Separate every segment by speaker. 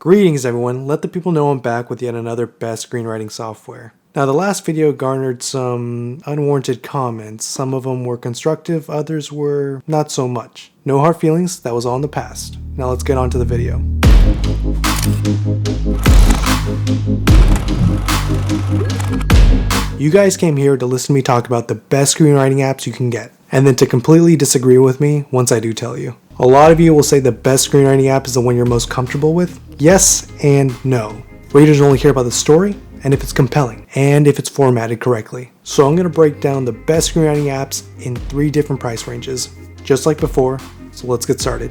Speaker 1: Greetings everyone, let the people know I'm back with yet another best screenwriting software. Now the last video garnered some unwarranted comments. Some of them were constructive, others were not so much. No hard feelings, that was all in the past. Now let's get on to the video. You guys came here to listen to me talk about the best screenwriting apps you can get, and then to completely disagree with me once I do tell you. A lot of you will say the best screenwriting app is the one you're most comfortable with. Yes and no. Readers only care about the story, and if it's compelling, and if it's formatted correctly. So I'm going to break down the best screenwriting apps in 3 different price ranges, just like before, so let's get started.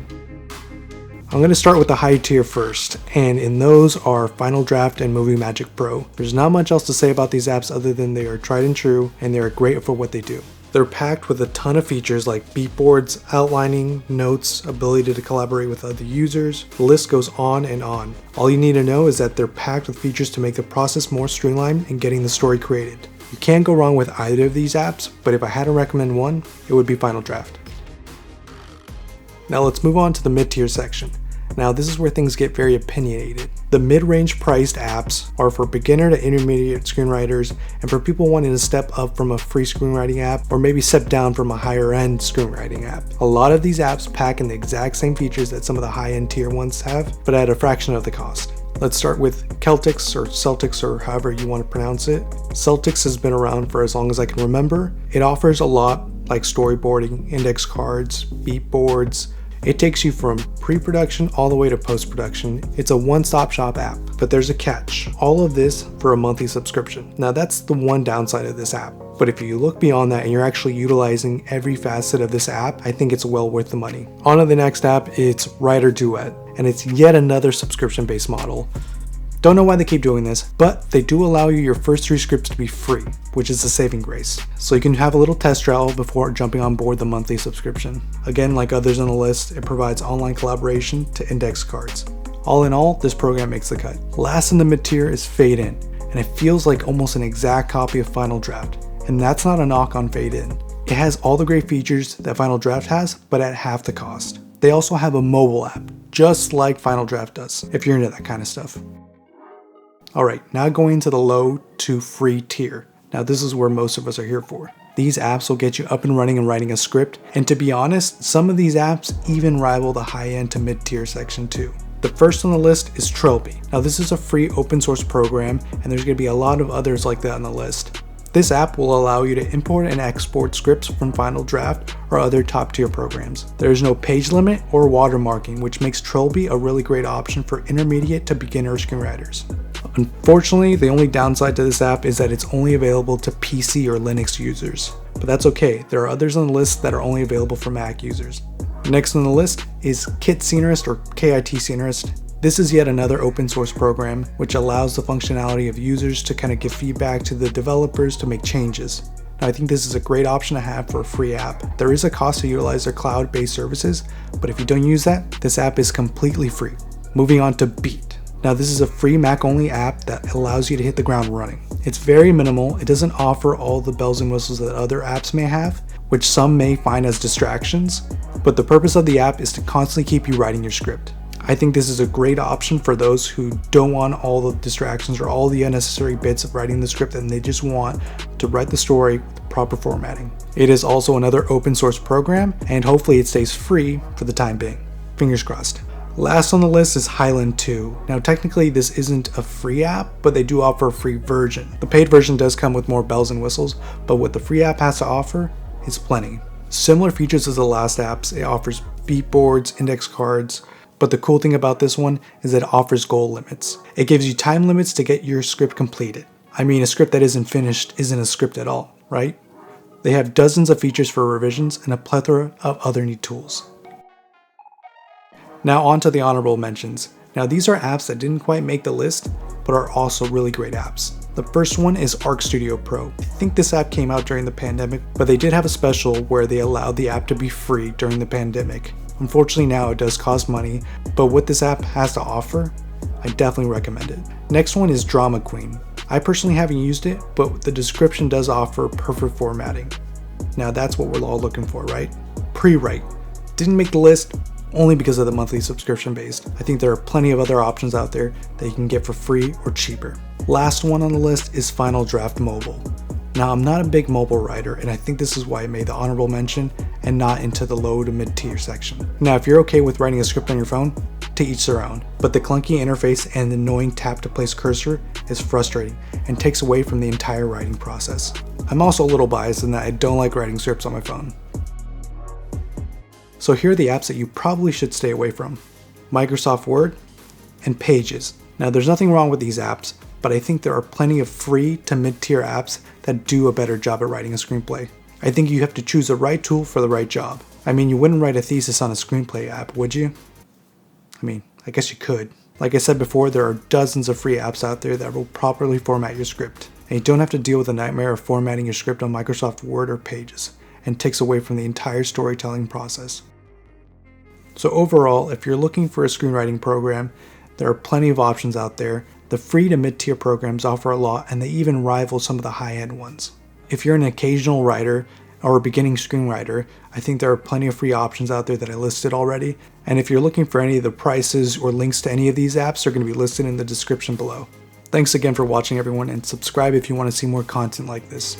Speaker 1: I'm going to start with the high tier first, and in those are Final Draft and Movie Magic Pro. There's not much else to say about these apps other than they are tried and true, and they are great for what they do. They're packed with a ton of features like beatboards, outlining, notes, ability to collaborate with other users. The list goes on and on. All you need to know is that they're packed with features to make the process more streamlined and getting the story created. You can't go wrong with either of these apps, but if I had to recommend one, it would be Final Draft. Now let's move on to the mid-tier section. Now this is where things get very opinionated. The mid-range priced apps are for beginner to intermediate screenwriters and for people wanting to step up from a free screenwriting app or maybe step down from a higher end screenwriting app. A lot of these apps pack in the exact same features that some of the high-end tier ones have, but at a fraction of the cost. Let's start with Celtx or however you want to pronounce it. Celtx has been around for as long as I can remember. It offers a lot like storyboarding, index cards, beat boards. It takes you from pre-production all the way to post-production. It's a one-stop shop app, but there's a catch. All of this for a monthly subscription. Now that's the one downside of this app. But if you look beyond that and you're actually utilizing every facet of this app, I think it's well worth the money. On to the next app, it's Writer Duet, and it's yet another subscription-based model. Don't know why they keep doing this, but they do allow you your first 3 scripts to be free, which is a saving grace. So you can have a little test trial before jumping on board the monthly subscription. Again, like others on the list, it provides online collaboration to index cards. All in all, this program makes the cut. Last in the mid-tier is Fade In, and it feels like almost an exact copy of Final Draft. And that's not a knock on Fade In. It has all the great features that Final Draft has, but at half the cost. They also have a mobile app, just like Final Draft does, if you're into that kind of stuff. Alright, now going to the low to free tier. Now this is where most of us are here for. These apps will get you up and running and writing a script, and to be honest, some of these apps even rival the high-end to mid-tier section too. The first on the list is Trelby. Now this is a free open source program, and there's going to be a lot of others like that on the list. This app will allow you to import and export scripts from Final Draft or other top tier programs. There is no page limit or watermarking, which makes Trelby a really great option for intermediate to beginner screenwriters. Unfortunately, the only downside to this app is that it's only available to PC or Linux users. But that's okay, there are others on the list that are only available for Mac users. Next on the list is Kit Scenerist or KIT Scenerist. This is yet another open source program which allows the functionality of users to kind of give feedback to the developers to make changes. Now I think this is a great option to have for a free app. There is a cost to utilize their cloud-based services, but if you don't use that, this app is completely free. Moving on to Beat. Now this is a free Mac-only app that allows you to hit the ground running. It's very minimal, it doesn't offer all the bells and whistles that other apps may have, which some may find as distractions, but the purpose of the app is to constantly keep you writing your script. I think this is a great option for those who don't want all the distractions or all the unnecessary bits of writing the script and they just want to write the story with proper formatting. It is also another open source program and hopefully it stays free for the time being. Fingers crossed. Last on the list is Highland 2. Now technically this isn't a free app, but they do offer a free version. The paid version does come with more bells and whistles, but what the free app has to offer is plenty. Similar features as the last apps, it offers beat boards, index cards, but the cool thing about this one is that it offers goal limits. It gives you time limits to get your script completed. I mean, a script that isn't finished isn't a script at all, right? They have dozens of features for revisions and a plethora of other neat tools. Now on to the honorable mentions. Now these are apps that didn't quite make the list, but are also really great apps. The first one is Arc Studio Pro. I think this app came out during the pandemic, but they did have a special where they allowed the app to be free during the pandemic. Unfortunately now it does cost money, but what this app has to offer, I definitely recommend it. Next one is Drama Queen. I personally haven't used it, but the description does offer perfect formatting. Now that's what we're all looking for, right? PreWrite. Didn't make the list, only because of the monthly subscription based. I think there are plenty of other options out there that you can get for free or cheaper. Last one on the list is Final Draft Mobile. Now, I'm not a big mobile writer, and I think this is why I made the honorable mention and not into the low to mid tier section. Now, if you're okay with writing a script on your phone, to each their own, but the clunky interface and the annoying tap to place cursor is frustrating and takes away from the entire writing process. I'm also a little biased in that I don't like writing scripts on my phone. So here are the apps that you probably should stay away from: Microsoft Word and Pages. Now, there's nothing wrong with these apps, but I think there are plenty of free to mid-tier apps that do a better job at writing a screenplay. I think you have to choose the right tool for the right job. I mean, you wouldn't write a thesis on a screenplay app, would you? I mean, I guess you could. Like I said before, there are dozens of free apps out there that will properly format your script. And you don't have to deal with the nightmare of formatting your script on Microsoft Word or Pages, and takes away from the entire storytelling process. So overall, if you're looking for a screenwriting program, there are plenty of options out there. The free to mid-tier programs offer a lot, and they even rival some of the high-end ones. If you're an occasional writer or a beginning screenwriter, I think there are plenty of free options out there that I listed already. And if you're looking for any of the prices or links to any of these apps, they're going to be listed in the description below. Thanks again for watching, everyone, and subscribe if you want to see more content like this.